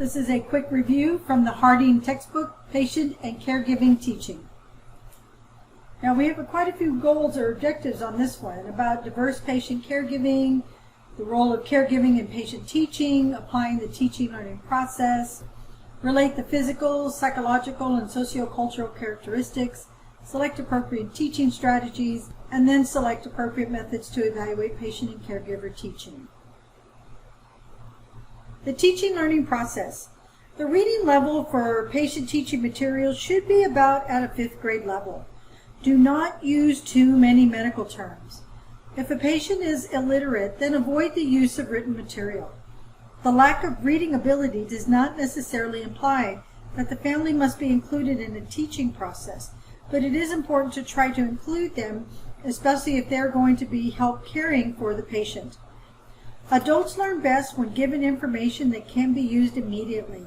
This is a quick review from the Harding textbook, Patient and Caregiving Teaching. Now we have quite a few goals or objectives on this one about diverse patient caregiving, the role of caregiving in patient teaching, applying the teaching learning process, relate the physical, psychological, and sociocultural characteristics, select appropriate teaching strategies, and then select appropriate methods to evaluate patient and caregiver teaching. The teaching learning process. The reading level for patient teaching materials should be about at a 5th grade level. Do not use too many medical terms. If a patient is illiterate, then avoid the use of written material. The lack of reading ability does not necessarily imply that the family must be included in the teaching process, but it is important to try to include them, especially if they're going to be help caring for the patient. Adults learn best when given information that can be used immediately.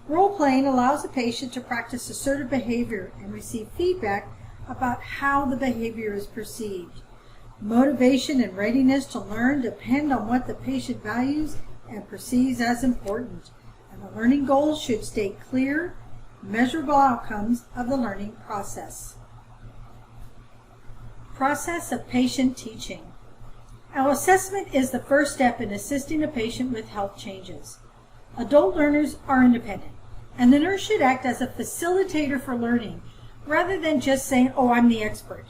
Role-playing allows a patient to practice assertive behavior and receive feedback about how the behavior is perceived. Motivation and readiness to learn depend on what the patient values and perceives as important, and the learning goals should state clear, measurable outcomes of the learning process. Process of patient teaching. Our assessment is the first step in assisting a patient with health changes. Adult learners are independent, and the nurse should act as a facilitator for learning, rather than just saying, "Oh, I'm the expert."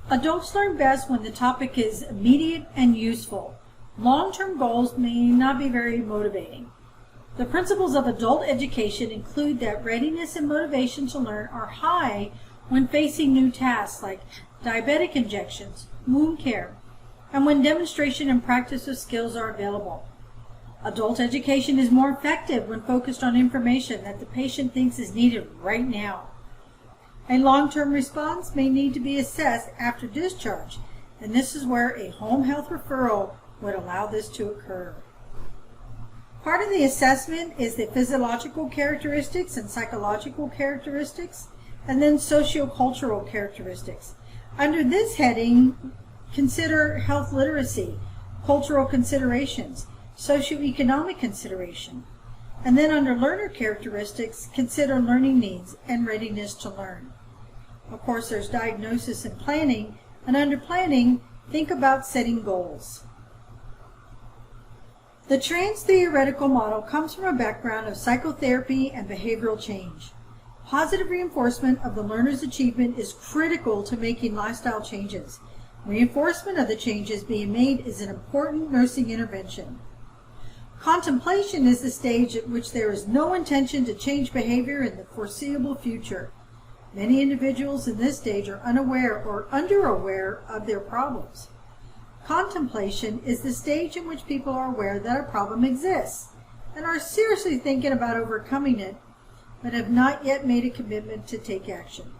Adults learn best when the topic is immediate and useful. Long-term goals may not be very motivating. The principles of adult education include that readiness and motivation to learn are high when facing new tasks like diabetic injections, wound care, and when demonstration and practice of skills are available. Adult education is more effective when focused on information that the patient thinks is needed right now. A long-term response may need to be assessed after discharge, and this is where a home health referral would allow this to occur. Part of the assessment is the physiological characteristics and psychological characteristics, and then sociocultural characteristics. Under this heading, consider health literacy, cultural considerations, socioeconomic consideration. And then under learner characteristics, consider learning needs and readiness to learn. Of course, there's diagnosis and planning, and under planning, think about setting goals. The Transtheoretical Model comes from a background of psychotherapy and behavioral change. Positive reinforcement of the learner's achievement is critical to making lifestyle changes. Reinforcement of the changes being made is an important nursing intervention. Contemplation is the stage at which there is no intention to change behavior in the foreseeable future. Many individuals in this stage are unaware or underaware of their problems. Contemplation is the stage in which people are aware that a problem exists and are seriously thinking about overcoming it, but have not yet made a commitment to take action.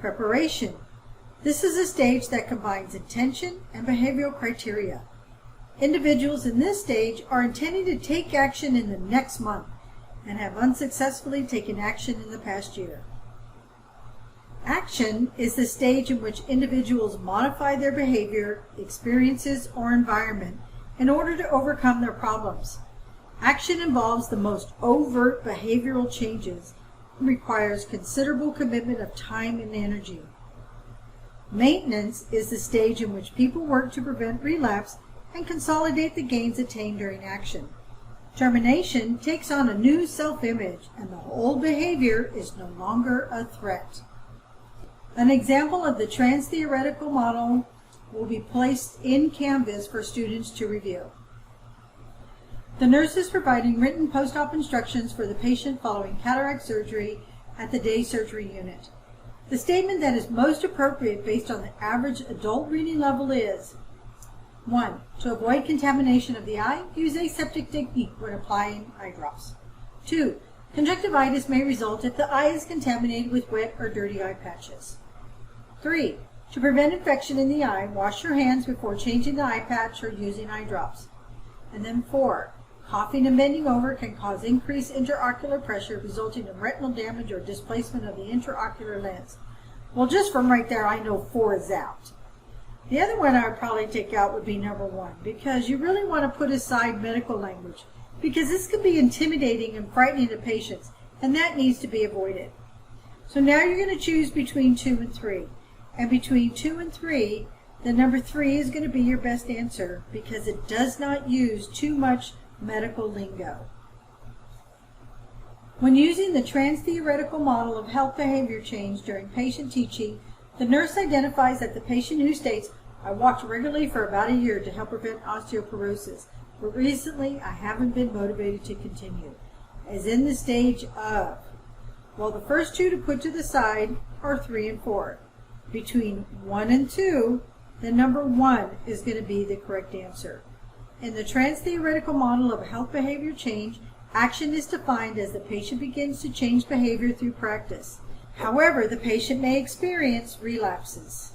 Preparation. This is a stage that combines intention and behavioral criteria. Individuals in this stage are intending to take action in the next month and have unsuccessfully taken action in the past year. Action is the stage in which individuals modify their behavior, experiences, or environment in order to overcome their problems. Action involves the most overt behavioral changes and requires considerable commitment of time and energy. Maintenance is the stage in which people work to prevent relapse and consolidate the gains attained during action. Termination takes on a new self-image, and the old behavior is no longer a threat. An example of the Transtheoretical Model will be placed in Canvas for students to review. The nurse is providing written post-op instructions for the patient following cataract surgery at the day surgery unit. The statement that is most appropriate based on the average adult reading level is: 1. To avoid contamination of the eye, use aseptic technique when applying eye drops. 2. Conjunctivitis may result if the eye is contaminated with wet or dirty eye patches. 3. To prevent infection in the eye, wash your hands before changing the eye patch or using eye drops. And then 4. Coughing and bending over can cause increased intraocular pressure, resulting in retinal damage or displacement of the intraocular lens. Well, just from right there, I know 4 is out. The other one I would probably take out would be number 1, because you really want to put aside medical language. because this can be intimidating and frightening to patients, and that needs to be avoided. So now you're going to choose between 2 and 3. And between 2 and 3, the number 3 is going to be your best answer because it does not use too much medical lingo. When using the Transtheoretical Model of health behavior change during patient teaching, the nurse identifies that the patient who states, "I walked regularly for about a year to help prevent osteoporosis, but recently I haven't been motivated to continue," is in the stage of. Well, the first two to put to the side are 3 and 4. Between 1 and 2, the number 1 is going to be the correct answer. In the Transtheoretical Model of health behavior change, action is defined as the patient begins to change behavior through practice. However, the patient may experience relapses.